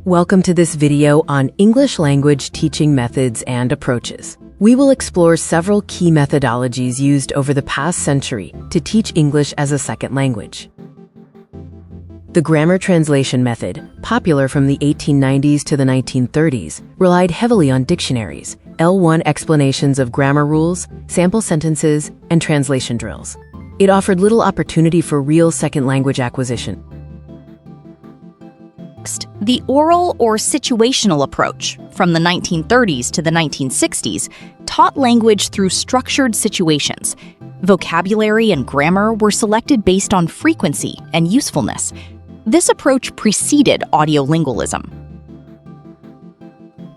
Welcome to this video on English language teaching methods and approaches. We will explore several key methodologies used over the past century to teach English as a second language. The grammar translation method, popular from the 1890s to the 1930s, relied heavily on dictionaries, L1 explanations of grammar rules, sample sentences, and translation drills. It offered little opportunity for real second language acquisition. Next, the oral or situational approach, from the 1930s to the 1960s, taught language through structured situations. Vocabulary and grammar were selected based on frequency and usefulness. This approach preceded audio-lingualism.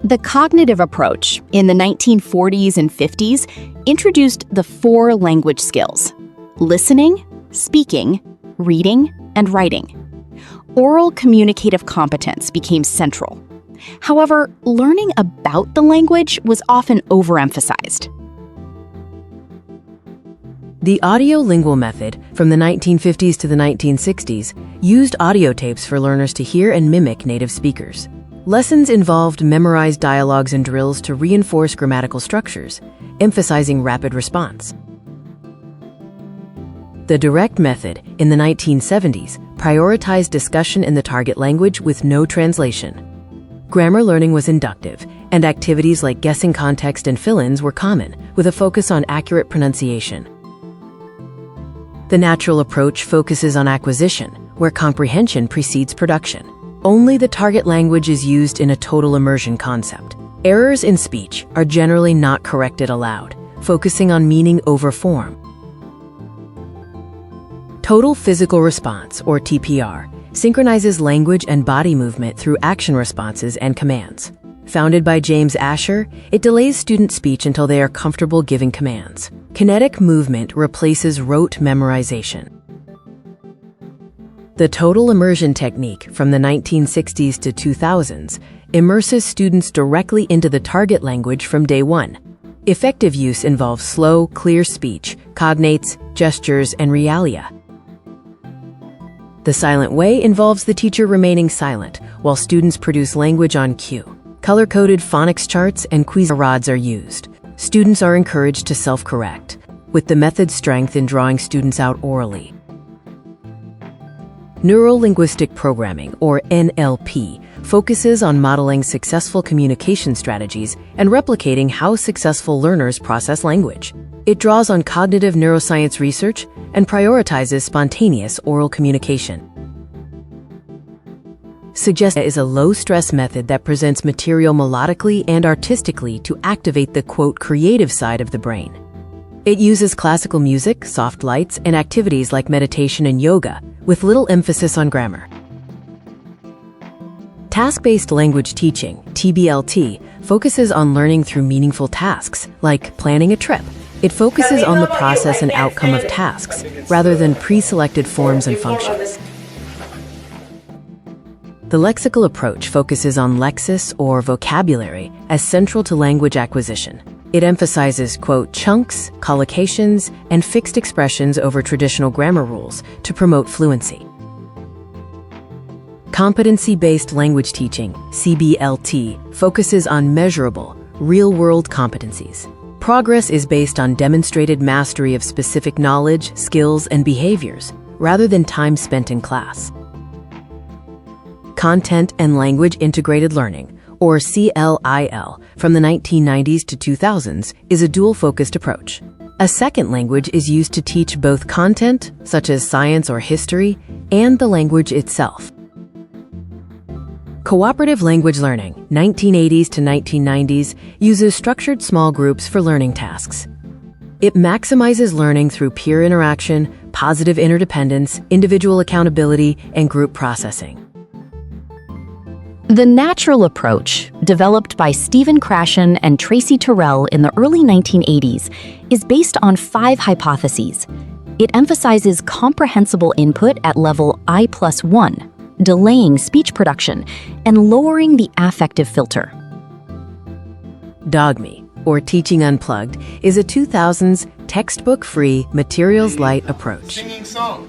The cognitive approach, in the 1940s and 50s, introduced the four language skills: listening, speaking, reading, and writing. Oral communicative competence became central. However, learning about the language was often overemphasized. The audio-lingual method, from the 1950s to the 1960s, used audio tapes for learners to hear and mimic native speakers. Lessons involved memorized dialogues and drills to reinforce grammatical structures, emphasizing rapid response. The direct method, in the 1970s, prioritized discussion in the target language with no translation. Grammar learning was inductive, and activities like guessing context and fill-ins were common, with a focus on accurate pronunciation. The natural approach focuses on acquisition, where comprehension precedes production. Only the target language is used in a total immersion concept. Errors in speech are generally not corrected aloud, focusing on meaning over form. Total physical response, or TPR, synchronizes language and body movement through action responses and commands. Founded by James Asher, it delays student speech until they are comfortable giving commands. Kinetic movement replaces rote memorization. The total immersion technique, from the 1960s to 2000s, immerses students directly into the target language from day one. Effective use involves slow, clear speech, cognates, gestures, and realia. The silent way involves the teacher remaining silent while students produce language on cue. Color-coded phonics charts and quiz rods are used. Students are encouraged to self-correct, with the method's strength in drawing students out orally. Neuro-linguistic programming, or NLP, focuses on modeling successful communication strategies and replicating how successful learners process language. It draws on cognitive neuroscience research and prioritizes spontaneous oral communication. Suggestia is a low-stress method that presents material melodically and artistically to activate the, quote, creative side of the brain. It uses classical music, soft lights, and activities like meditation and yoga, with little emphasis on grammar. Task-based language teaching, TBLT, focuses on learning through meaningful tasks, like planning a trip. It focuses on the process and outcome of tasks, rather than pre-selected forms and functions. The lexical approach focuses on lexis, or vocabulary, as central to language acquisition. It emphasizes, quote, chunks, collocations, and fixed expressions over traditional grammar rules to promote fluency. Competency-based language teaching, CBLT, focuses on measurable, real-world competencies. Progress is based on demonstrated mastery of specific knowledge, skills, and behaviors, rather than time spent in class. Content and Language Integrated Learning, or CLIL, from the 1990s to 2000s, is a dual-focused approach. A second language is used to teach both content, such as science or history, and the language itself. Cooperative language learning, 1980s to 1990s, uses structured small groups for learning tasks. It maximizes learning through peer interaction, positive interdependence, individual accountability, and group processing. The natural approach, developed by Stephen Krashen and Tracy Terrell in the early 1980s, is based on 5 hypotheses. It emphasizes comprehensible input at level I+1, delaying speech production, and lowering the affective filter. Dogme, or Teaching Unplugged, is a 2000s textbook-free, materials-light approach.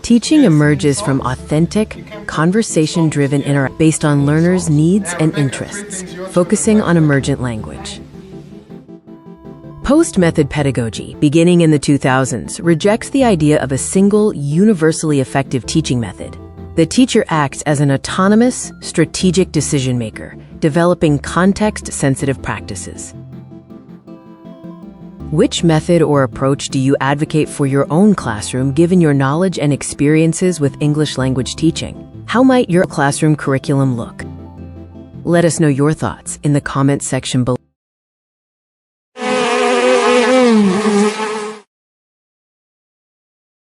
Teaching emerges from authentic, conversation-driven interaction based on learners' needs and interests, focusing on emergent language. Post-method pedagogy, beginning in the 2000s, rejects the idea of a single, universally effective teaching method. The teacher acts as an autonomous, strategic decision-maker, developing context-sensitive practices. Which method or approach do you advocate for your own classroom given your knowledge and experiences with English language teaching? How might your classroom curriculum look? Let us know your thoughts in the comments section below.